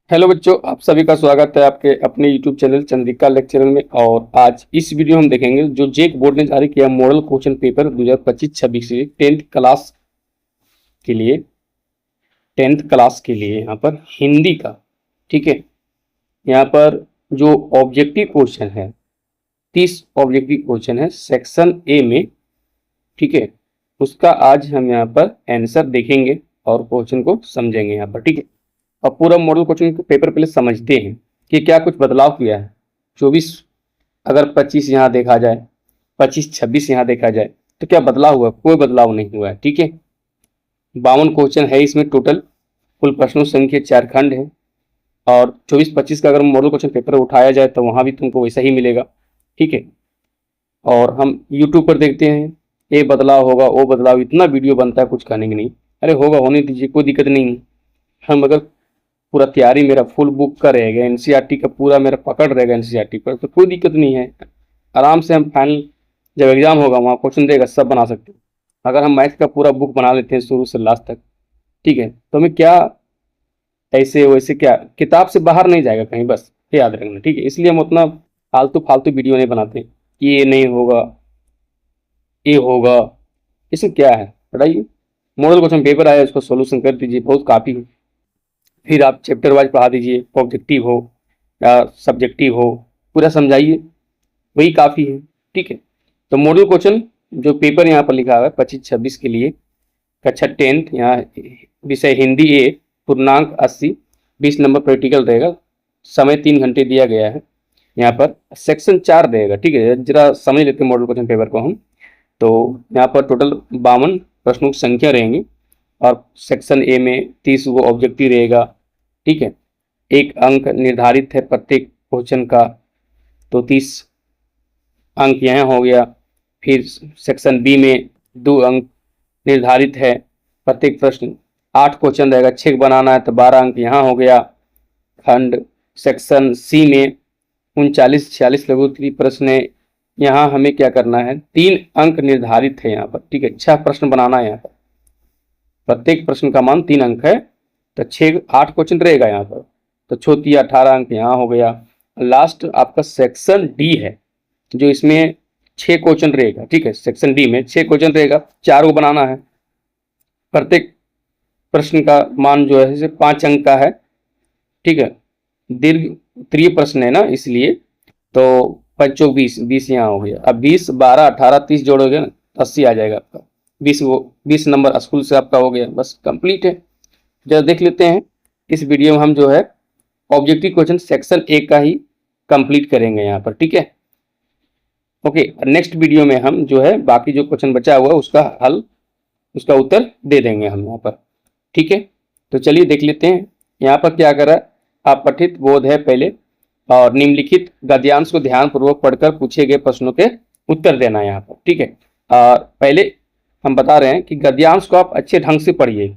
Hello बच्चों, आप सभी का स्वागत है आपके अपने यूट्यूब चैनल चंद्रिका लेक्चरर में। और आज इस वीडियो में हम देखेंगे जो जेक बोर्ड ने जारी किया मॉडल क्वेश्चन पेपर 2025-26 से टेंथ क्लास के लिए यहाँ पर हिंदी का। ठीक है, यहाँ पर जो ऑब्जेक्टिव क्वेश्चन है 30 ऑब्जेक्टिव क्वेश्चन है सेक्शन ए में। ठीक है, उसका आज हम यहाँ पर आंसर देखेंगे और क्वेश्चन को समझेंगे यहाँ पर। ठीक है, अब पूरा मॉडल क्वेश्चन पेपर पहले समझते हैं कि क्या कुछ बदलाव किया है। 24 अगर 25 यहाँ देखा जाए, 25-26 यहाँ देखा जाए तो क्या बदलाव हुआ? कोई बदलाव नहीं हुआ है। ठीक है, 52 क्वेश्चन है इसमें टोटल, कुल प्रश्नों संख्या 4 खंड है। और 24-25 का अगर मॉडल क्वेश्चन पेपर उठाया जाए तो वहां भी तुमको वैसा ही मिलेगा। ठीक है, और हम यूट्यूब पर देखते हैं ये बदलाव होगा वो बदलाव, इतना वीडियो बनता है कुछ कहने की नहीं। अरे होगा, होने दीजिए, कोई दिक्कत नहीं है। हम अगर पूरा तैयारी मेरा फुल बुक का रहेगा, एनसीईआरटी का पूरा मेरा पकड़ रहेगा एनसीईआरटी पर, तो कोई दिक्कत नहीं है। आराम से हम फाइनल जब एग्जाम होगा वहाँ क्वेश्चन देगा सब बना सकते हैं। अगर हम मैथ का पूरा बुक बना लेते हैं शुरू से लास्ट तक, ठीक है, तो हमें क्या ऐसे वैसे क्या किताब से बाहर नहीं जाएगा कहीं, बस ये याद रखना। ठीक है, इसलिए हम उतना फालतू फालतू वीडियो नहीं बनाते कि ये नहीं होगा ये होगा। इसमें क्या है, पढ़ाइए। मॉडल क्वेश्चन पेपर आया उसको सोल्यूशन कर दीजिए, बहुत काफ़ी है। फिर आप चैप्टर वाइज पढ़ा दीजिए, ऑब्जेक्टिव हो या सब्जेक्टिव हो, पूरा समझाइए, वही काफ़ी है। ठीक है, तो मॉडल क्वेश्चन जो पेपर यहाँ पर लिखा हुआ है 25-26 के लिए, कक्षा 10th, यहाँ विषय हिंदी ए, पूर्णांक 80, 20 नंबर प्रैक्टिकल रहेगा, समय 3 घंटे दिया गया है। यहाँ पर सेक्शन 4 रहेगा। ठीक है, जरा समझ लेते हैं मॉडल क्वेश्चन पेपर को हम। तो यहाँ पर टोटल 52 प्रश्नों की संख्या रहेंगी और सेक्शन ए में 30 वो ऑब्जेक्टिव रहेगा। ठीक है, 1 अंक निर्धारित है प्रत्येक क्वेश्चन का, तो 30 अंक यहाँ हो गया। फिर सेक्शन बी में 2 अंक निर्धारित है प्रत्येक प्रश्न, 8 क्वेश्चन रहेगा, 6 बनाना है तो 12 अंक यहाँ हो गया खंड। सेक्शन सी में 39-46 लघु उत्तरीय प्रश्न है, यहाँ हमें क्या करना है, 3 अंक निर्धारित है यहाँ पर। ठीक है, 6 प्रश्न बनाना है यहाँ पर, प्रत्येक प्रश्न का मान 3 अंक है, तो 8 क्वेश्चन रहेगा यहाँ पर, तो 18 अंक यहाँ हो गया। लास्ट आपका सेक्शन डी है जो इसमें 6 क्वेश्चन रहेगा। ठीक है, सेक्शन डी में 6 क्वेश्चन रहेगा, 4 को बनाना है, प्रत्येक प्रश्न का मान जो है 5 अंक का है। ठीक है, दीर्घ उत्तरीय प्रश्न है ना, इसलिए तो 5 20 20 यहाँ हो गया। अब 20 12 18 30 जोड़ोगे ना 80 आ जाएगा आपका। 20 नंबर स्कूल से आपका हो गया, बस कंप्लीट है। जरा देख लेते हैं इस वीडियो में हम जो है ऑब्जेक्टिव क्वेश्चन सेक्शन ए का ही कंप्लीट करेंगे यहाँ पर। ठीक है, ओके, नेक्स्ट वीडियो में हम जो है बाकी जो क्वेश्चन बचा हुआ है उसका हल, उसका उत्तर दे देंगे हम यहाँ पर। ठीक है, तो चलिए देख लेते हैं यहाँ पर क्या करा। आप पठित बोध है पहले, और निम्नलिखित गद्यांश को ध्यानपूर्वक पढ़कर पूछे गए प्रश्नों के उत्तर देना है यहाँ पर। ठीक है, और पहले हम बता रहे हैं कि गद्यांश को आप अच्छे ढंग से पढ़िए,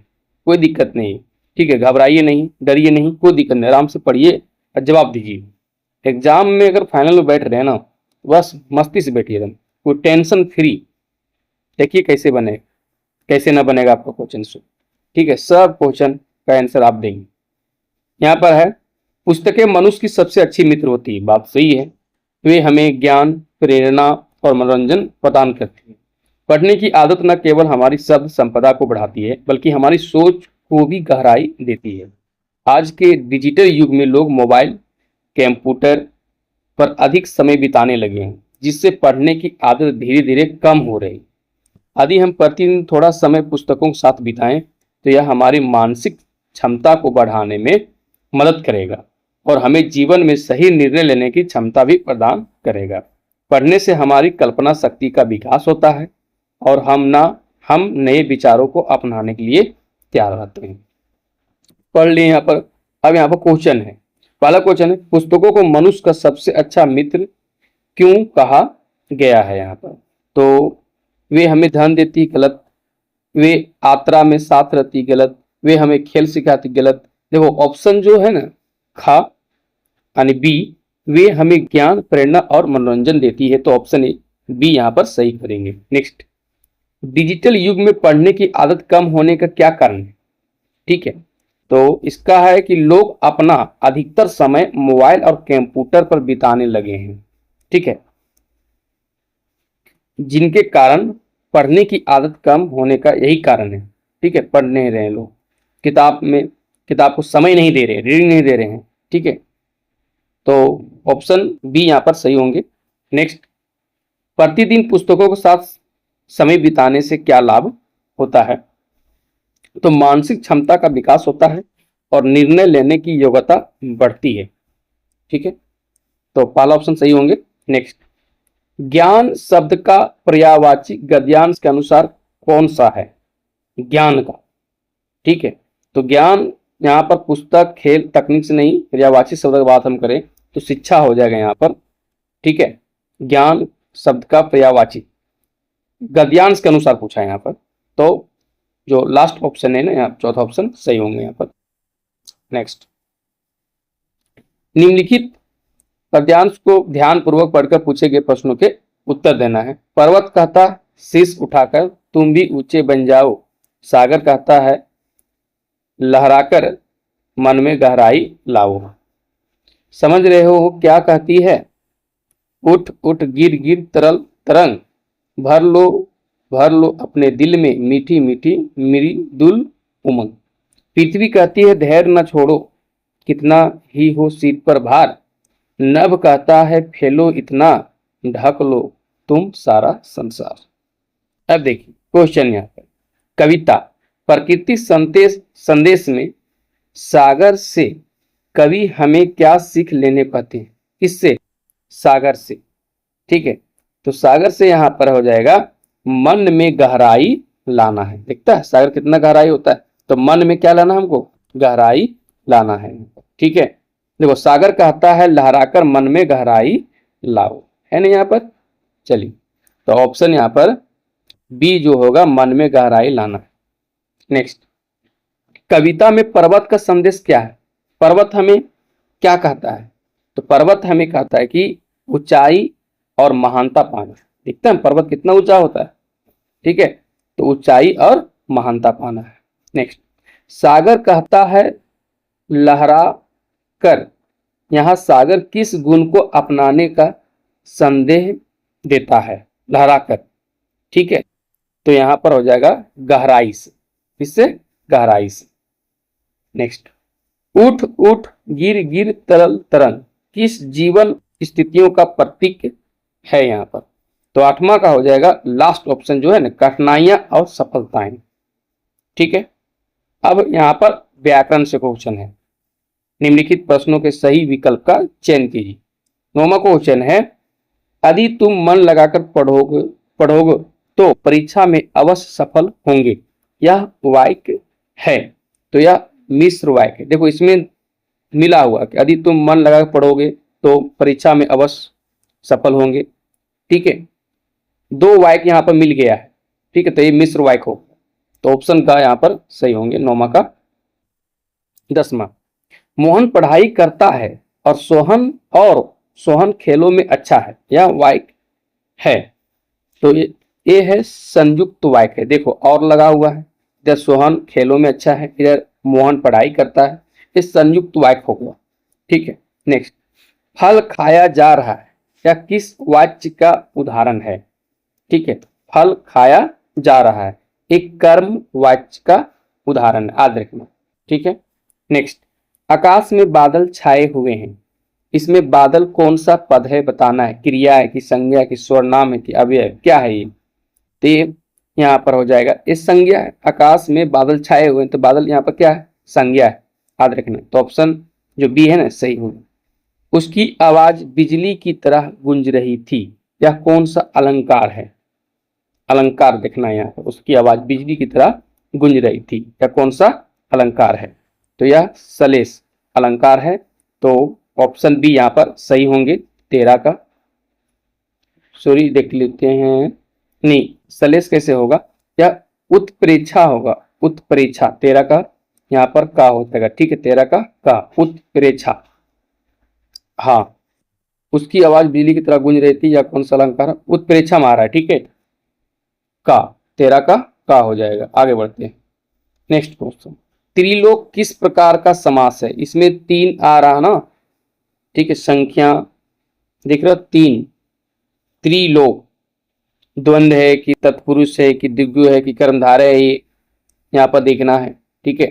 कोई दिक्कत नहीं। ठीक है, घबराइए नहीं, डरिए नहीं, कोई दिक्कत नहीं, आराम से पढ़िए और जवाब दीजिए। एग्जाम में अगर फाइनल में बैठ रहे हैं ना, बस मस्ती से बैठिए एकदम, कोई टेंशन फ्री। देखिए कैसे बने, कैसे ना बनेगा आपका क्वेश्चन से। ठीक है, सब क्वेश्चन का आंसर आप देंगे। यहाँ पर है, पुस्तकें मनुष्य की सबसे अच्छी मित्र होती है, बात सही है। वे हमें ज्ञान, प्रेरणा और मनोरंजन प्रदान करती है। पढ़ने की आदत न केवल हमारी शब्द संपदा को बढ़ाती है बल्कि हमारी सोच को भी गहराई देती है। आज के डिजिटल युग में लोग मोबाइल, कंप्यूटर पर अधिक समय बिताने लगे हैं, जिससे पढ़ने की आदत धीरे धीरे कम हो रही। यदि हम प्रतिदिन थोड़ा समय पुस्तकों के साथ बिताएं तो यह हमारी मानसिक क्षमता को बढ़ाने में मदद करेगा और हमें जीवन में सही निर्णय लेने की क्षमता भी प्रदान करेगा। पढ़ने से हमारी कल्पना शक्ति का विकास होता है और हम नए विचारों को अपनाने के लिए तैयार रहते हैं। पढ़ लिए यहाँ पर। अब यहाँ पर क्वेश्चन है, पहला क्वेश्चन है, पुस्तकों को मनुष्य का सबसे अच्छा मित्र क्यों कहा गया है। यहाँ पर तो वे हमें धन देती, गलत। वे यात्रा में साथ रहती, गलत। वे हमें खेल सिखाती, गलत। देखो ऑप्शन जो है ना, खा यानी बी, वे हमें ज्ञान, प्रेरणा और मनोरंजन देती है, तो ऑप्शन ए बी यहाँ पर सही करेंगे। नेक्स्ट, डिजिटल युग में पढ़ने की आदत कम होने का क्या कारण है। ठीक है, तो इसका है कि लोग अपना अधिकतर समय मोबाइल और कंप्यूटर पर बिताने लगे हैं, ठीक है, जिनके कारण पढ़ने की आदत कम होने का यही कारण है, ठीक है, पढ़ नहीं रहे लोग, किताब को समय नहीं दे रहे, रीडिंग नहीं दे रहे हैं, ठीक है। तो ऑप्शन बी यहाँ पर सही होंगे। नेक्स्ट, प्रतिदिन पुस्तकों के साथ समय बिताने से क्या लाभ होता है? तो मानसिक क्षमता का विकास होता है और निर्णय लेने की योग्यता बढ़ती है, ठीक है, तो पहला ऑप्शन सही होंगे। नेक्स्ट, ज्ञान शब्द का पर्यायवाची गद्यांश के अनुसार कौन सा है? ज्ञान का, ठीक है, तो ज्ञान यहाँ पर पुस्तक, खेल, तकनीक से नहीं, पर्यायवाची शब्द की बात हम करें तो शिक्षा हो जाएगा यहाँ पर, ठीक है। ज्ञान शब्द का पर्यायवाची गद्यांश के अनुसार पूछा है यहाँ पर, तो जो लास्ट ऑप्शन है ना, यहाँ चौथा ऑप्शन सही होंगे यहाँ पर। नेक्स्ट, निम्नलिखित पद्यांश को ध्यान पूर्वक पढ़कर पूछे गए प्रश्नों के उत्तर देना है। पर्वत कहता शीश उठाकर तुम भी ऊंचे बन जाओ, सागर कहता है लहराकर मन में गहराई लाओ। समझ रहे हो क्या कहती है? उठ उठ गिर गिर तरल तरंग, भर लो अपने दिल में मीठी मीठी मेरी दुल उमंग। पृथ्वी कहती है धैर्य न छोड़ो, कितना ही हो सिर पर भार, नभ कहता है फैलो इतना, ढक लो तुम सारा संसार। अब देखिए क्वेश्चन यहाँ पर, कविता प्रकृति संदेश में सागर से कवि हमें क्या सीख लेने पाते हैं? किससे? सागर से, ठीक है, तो सागर से यहाँ पर हो जाएगा मन में गहराई लाना है। देखता है सागर कितना गहराई होता है, तो मन में क्या लाना हमको? गहराई लाना है, ठीक है। देखो सागर कहता है लहराकर मन में गहराई लाओ, है ना यहाँ पर। चलिए, तो ऑप्शन यहाँ पर बी जो होगा मन में गहराई लाना है। नेक्स्ट, कविता में पर्वत का संदेश क्या है? पर्वत हमें क्या कहता है? तो पर्वत हमें कहता है कि ऊंचाई और महानता पाना। देखते हैं पर्वत कितना ऊंचा होता है, ठीक है, तो ऊंचाई और महानता पाना है। नेक्स्ट, सागर कहता है लहरा कर, यहाँ सागर किस गुण को अपनाने का संदेह देता है? लहरा कर, ठीक है, तो यहां पर हो जाएगा गहराई से, किससे? गहराई से। नेक्स्ट, उठ उठ गिर गिर तरल तरंग किस जीवन स्थितियों का प्रतीक है यहाँ पर? तो आठवां का हो जाएगा लास्ट ऑप्शन जो है ना, कठिनाइयां और सफलताएं, ठीक है। अब यहाँ पर व्याकरण से क्वेश्चन है, निम्नलिखित प्रश्नों के सही विकल्प का चयन कीजिए। नौवां क्वेश्चन है, यदि तुम मन लगाकर पढ़ोगे तो परीक्षा में अवश्य सफल होंगे, यह वाक्य है, तो यह मिश्र वाक्य है। देखो इसमें मिला हुआ कि यदि तुम मन लगाकर पढ़ोगे तो परीक्षा में अवश्य सफल होंगे, ठीक है, दो वाक्य यहाँ पर मिल गया है, ठीक है, तो ये मिश्र वाक्य हो, तो ऑप्शन का यहाँ पर सही होंगे नौवां का। 10वां, मोहन पढ़ाई करता है और सोहन खेलों में अच्छा है, यह वाक्य है, तो ये है संयुक्त वाक्य है। देखो और लगा हुआ है, इधर सोहन खेलों में अच्छा है, इधर मोहन पढ़ाई करता है, ये संयुक्त वाक्य हो गया, ठीक है। नेक्स्ट, फल खाया जा रहा है, यह किस वाक्य का उदाहरण है? ठीक है, फल खाया जा रहा है एक कर्म वाक्य का उदाहरण है, याद रखना, ठीक है। नेक्स्ट, आकाश में बादल छाए हुए हैं, इसमें बादल कौन सा पद है बताना है, क्रिया है कि संज्ञा है कि स्वर्नाम है कि अव्यय, क्या है ये? तो ये यहाँ पर हो जाएगा ये संज्ञा है। आकाश में बादल छाए हुए हैं, तो बादल यहाँ पर क्या है? संज्ञा है, याद रखना, तो ऑप्शन जो बी है ना सही होगा। उसकी आवाज बिजली की तरह गूंज रही थी, यह कौन सा अलंकार है? अलंकार देखना है यहाँ पर, उसकी आवाज बिजली की तरह गूंज रही थी, यह कौन सा अलंकार है? तो यह सलेश अलंकार है, तो ऑप्शन बी यहाँ पर सही होंगे। 13 का सॉरी देख लेते हैं, नहीं सलेश कैसे होगा, यह उत्प्रेक्षा होगा, उत्प्रेक्षा 13 का यहाँ पर का हो जाएगा, ठीक है, 13 का उत्प्रेक्षा, हाँ, उसकी आवाज बिजली की तरह गूंज रही थी, या कौन सा अलंकार है? उत्प्रेक्षा मारा है, ठीक है, का 13 का हो जाएगा। आगे बढ़ते हैं, नेक्स्ट क्वेश्चन, त्रिलोक किस प्रकार का समास है? इसमें तीन आ रहा ना, ठीक है, संख्या देख रहे हो, तीन। त्रिलोक द्वंद्व है कि तत्पुरुष है कि दिग्गु है कि कर्मधारय है, ये यहाँ पर देखना है, ठीक है।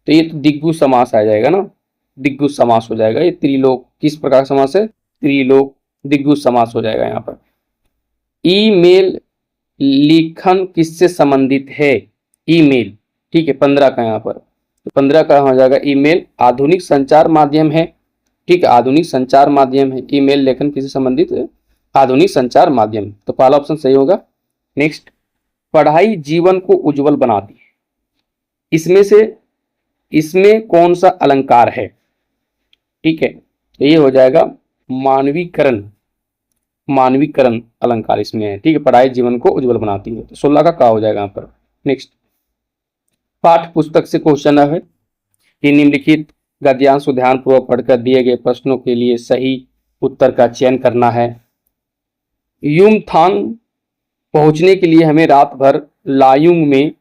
तो ये तो दिग्गु समास आ जाएगा ना, दिग्गु समास हो जाएगा। ये त्रिलोक किस प्रकार का समास है? त्रिलोक दिग्गु समास हो जाएगा यहाँ पर। ईमेल लेखन किससे संबंधित है? ईमेल, ठीक है, 15 का यहाँ पर। तो 15 का हो जाएगा ईमेल आधुनिक संचार माध्यम है, ठीक है, आधुनिक संचार माध्यम है। ईमेल लेखन किससे संबंधित है? आधुनिक संचार माध्यम। तो पहला ऑप्शन सही होगा। नेक्स्ट, पढ़ाई जीवन को उज्जवल बनाती है, इसमें से इसमें कौन सा अलंकार है? ठीक है, तो ये हो जाएगा मानवीकरण, मानवीकरण अलंकार इसमें है, ठीक है। पढ़ाई जीवन को उज्जवल बनाती है, तो 16 का हो जाएगा यहाँ पर। नेक्स्ट, पाठ्य पुस्तक से क्वेश्चन है कि निम्नलिखित गद्यांश को ध्यानपूर्वक पढ़कर दिए गए प्रश्नों के लिए सही उत्तर का चयन करना है। युमथांग पहुंचने के लिए हमें रात भर लायुंग में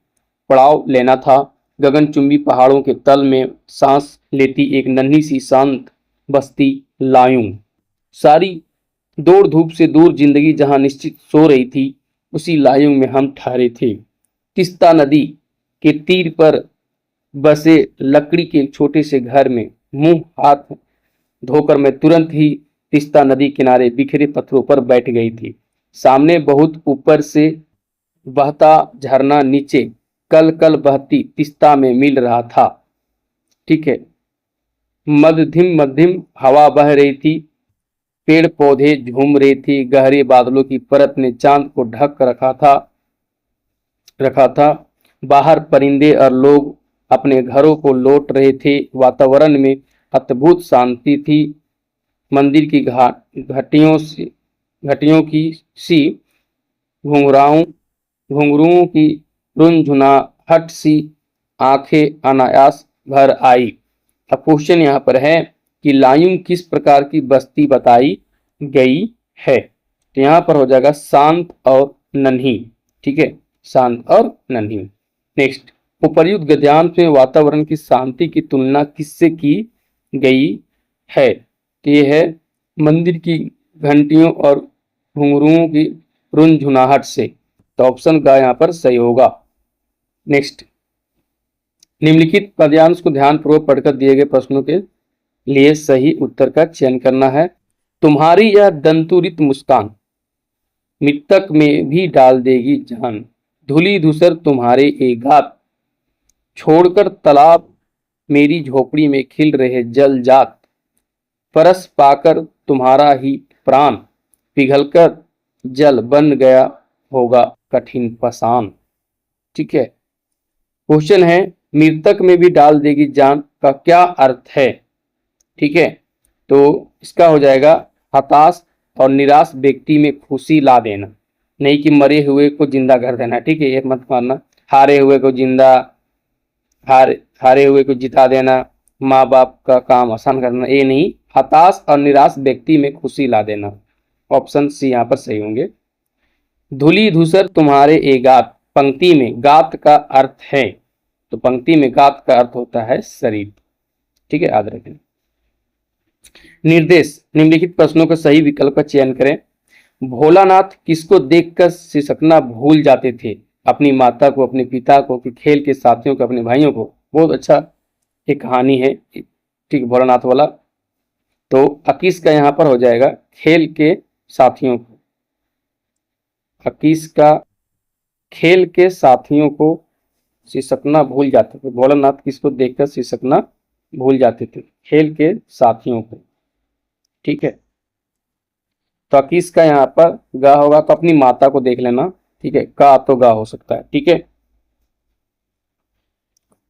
पड़ाव लेना था। गगनचुंबी पहाड़ों के तल में सांस लेती एक नन्ही सी शांत बस्ती लायुंग। सारी दौड़ धूप से दूर जिंदगी जहां निश्चित सो रही थी, उसी लायुंग में हम ठहरे थे। तिस्ता नदी के तीर पर बसे लकड़ी के एक छोटे से घर में मुंह हाथ धोकर मैं तुरंत ही तिस्ता नदी किनारे बिखरे पत्थरों पर बैठ गई थी। सामने बहुत ऊपर से बहता झरना नीचे कल कल बहती तिस्ता में मिल रहा था, ठीक है। मध्यम मध्यम हवा बह रही थी, पेड़ पौधे झूम रहे थे, गहरे बादलों की परत ने चांद को ढक रखा था। बाहर परिंदे और लोग अपने घरों को लौट रहे थे। वातावरण में अद्भुत शांति थी। मंदिर की घटियों की सी घुंघरुओं की रुनझुनाहट सी आंखें अनायास भर आई। अब क्वेश्चन यहाँ पर है कि लायुंग किस प्रकार की बस्ती बताई गई है? तो यहाँ पर हो जाएगा शांत और नन्ही, ठीक है, शांत और नन्ही। नेक्स्ट, उपर्युक्त गद्यांश में वातावरण की शांति की तुलना किससे की गई है? तो ये है मंदिर की घंटियों और घुंघरुओं की रुनझुनाहट से। तो ऑप्शन का यहाँ पर सही होगा। नेक्स्ट, निम्नलिखित पद्यांश को ध्यानपूर्वक पढ़कर दिए गए प्रश्नों के लिए सही उत्तर का चयन करना है। तुम्हारी यह दंतुरित मुस्कान मृतक में भी डाल देगी जान। धूली धूसर तुम्हारे एगात, छोड़कर तालाब मेरी झोपड़ी में खिल रहे जल जात। परस पाकर तुम्हारा ही प्राण, पिघलकर जल बन गया होगा कठिन पाषाण, ठीक है। क्वेश्चन है मृतक में भी डाल देगी जान का क्या अर्थ है? ठीक है, तो इसका हो जाएगा हताश और निराश व्यक्ति में खुशी ला देना, नहीं कि मरे हुए को जिंदा कर देना, ठीक है, ये मत मानना। हारे हुए को जिंदा, हारे हुए को जिता देना, माँ बाप का काम आसान करना, ये नहीं। हताश और निराश व्यक्ति में खुशी ला देना। ऑप्शन सी यहाँ पर सही होंगे। धूली धूसर तुम्हारे एगात, पंक्ति में गात का अर्थ है, तो पंक्ति में गात का अर्थ होता है शरीर, ठीक है, याद रखें। निर्देश, निम्नलिखित प्रश्नों के सही विकल्प का चयन करें। भोलानाथ किसको देखकर सिसकना भूल जाते थे? अपनी माता को, अपने पिता को, कि खेल के साथियों को, अपने भाइयों को? बहुत अच्छा एक कहानी है, ठीक, भोलानाथ वाला। तो 21 का यहाँ पर हो जाएगा खेल के साथियों को। 21 का खेल के साथियों को सिसकना भूल जाते थे। भोलानाथ किसको देखकर सिसकना भूल जाते थे? खेल के साथियों को, ठीक है। तो 21 का यहाँ पर गा होगा, तो अपनी माता को देख लेना, ठीक है, का तो गा हो सकता है, ठीक है।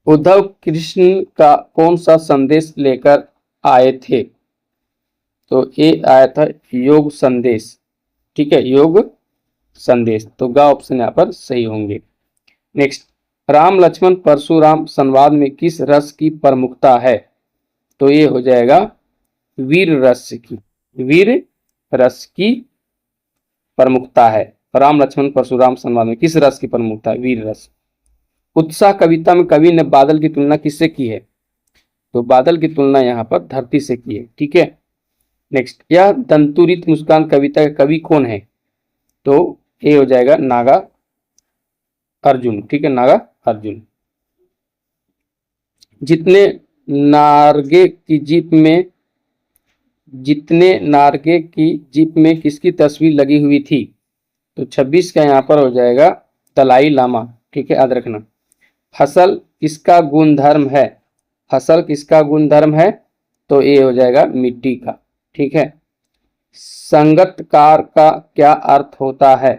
उद्धव कृष्ण का कौन सा संदेश लेकर आए थे? तो ये आया था योग संदेश, ठीक है, योग संदेश। तो गा ऑप्शन यहाँ पर सही होंगे। नेक्स्ट, राम लक्ष्मण परशुराम संवाद में किस रस की प्रमुखता है? तो ये हो जाएगा वीर रस की, वीर रस की प्रमुखता है। राम लक्ष्मण परशुराम संवाद में किस रस की प्रमुखता है? वीर रस। उत्साह कविता में कवि ने बादल की तुलना किससे की है? तो बादल की तुलना यहाँ पर धरती से की है। ठीक है, नेक्स्ट, यह दंतुरित मुस्कान कविता का कवि कौन है? तो ये हो जाएगा नागा अर्जुन। ठीक है, नागा अर्जुन। जितने नार्गे की जीप में किसकी तस्वीर लगी हुई थी? तो 26 का यहाँ पर हो जाएगा दलाई लामा। ठीक है, याद रखना। फसल किसका गुणधर्म है? फसल किसका गुणधर्म है? तो ये हो जाएगा मिट्टी का। ठीक है, संगतकार का क्या अर्थ होता है?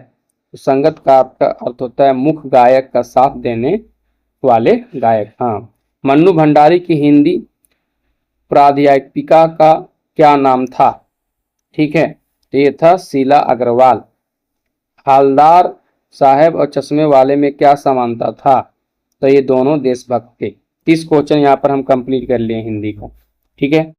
तो संगतकार का अर्थ होता है मुख्य गायक का साथ देने वाले गायक। हाँ, मन्नू भंडारी की हिंदी प्राध्यापिका का क्या नाम था? ठीक है, तो ये था शीला अग्रवाल। हालदार साहब और चश्मे वाले में क्या समानता था? तो ये दोनों देशभक्त थे। 30 क्वेश्चन यहाँ पर हम कंप्लीट कर लिए हिंदी का। ठीक है।